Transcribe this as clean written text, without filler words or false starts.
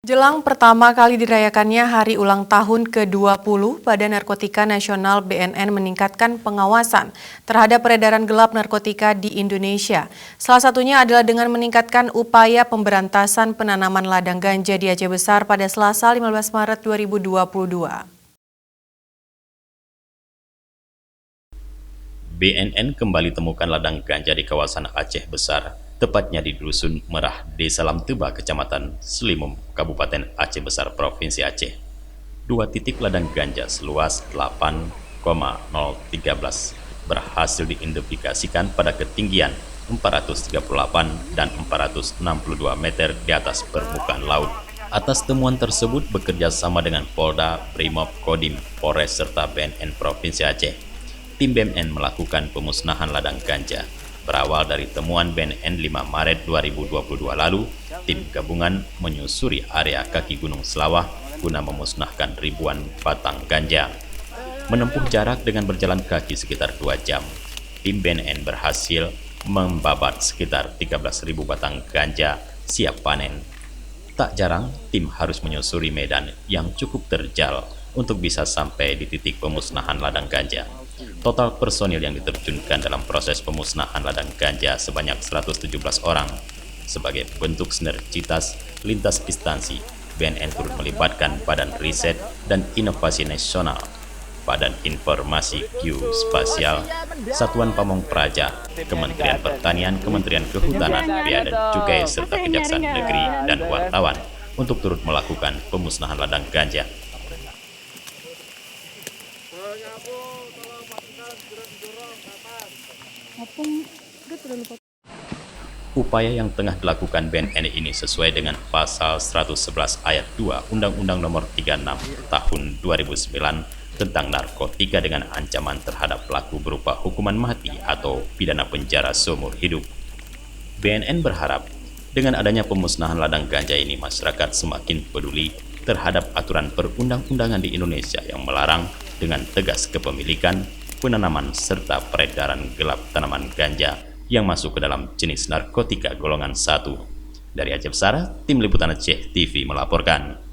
Jelang pertama kali dirayakannya Hari Ulang Tahun ke-20, Badan Narkotika Nasional BNN meningkatkan pengawasan terhadap peredaran gelap narkotika di Indonesia. Salah satunya adalah dengan meningkatkan upaya pemberantasan penanaman ladang ganja di Aceh Besar pada Selasa 15 Maret 2022. BNN kembali temukan ladang ganja di kawasan Aceh Besar, tepatnya di Dusun Merah, Desa Lamteba, Kecamatan Selimum, Kabupaten Aceh Besar, Provinsi Aceh. Dua titik ladang ganja seluas 8,013 berhasil diidentifikasikan pada ketinggian 438 dan 462 meter di atas permukaan laut. Atas temuan tersebut bekerja sama dengan Polda, Brimob, Kodim, Polres, serta BNN Provinsi Aceh. Tim BNN melakukan pemusnahan ladang ganja. Berawal dari temuan BNN 5 Maret 2022 lalu, tim gabungan menyusuri area kaki Gunung Selawah guna memusnahkan ribuan batang ganja. Menempuh jarak dengan berjalan kaki sekitar 2 jam, tim BNN berhasil membabat sekitar 13.000 batang ganja siap panen. Tak jarang, tim harus menyusuri medan yang cukup terjal untuk bisa sampai di titik pemusnahan ladang ganja. Total personil yang diterjunkan dalam proses pemusnahan ladang ganja sebanyak 117 orang. Sebagai bentuk sinergitas lintas instansi, BNN turut melibatkan Badan Riset dan Inovasi Nasional, Badan Informasi Geospasial, Satuan Pamong Praja, Kementerian Pertanian, Kementerian Kehutanan, Bea dan Cukai, serta Kejaksaan Negeri dan wartawan untuk turut melakukan pemusnahan ladang ganja. Upaya yang tengah dilakukan BNN ini sesuai dengan Pasal 111 Ayat 2 Undang-Undang Nomor 36 Tahun 2009 tentang narkotika dengan ancaman terhadap pelaku berupa hukuman mati atau pidana penjara seumur hidup. BNN berharap dengan adanya pemusnahan ladang ganja ini masyarakat semakin peduli terhadap aturan perundang-undangan di Indonesia yang melarang dengan tegas kepemilikan, penanaman, serta peredaran gelap tanaman ganja yang masuk ke dalam jenis narkotika golongan 1. Dari Aceh Besar, Tim Liputan Aceh TV melaporkan.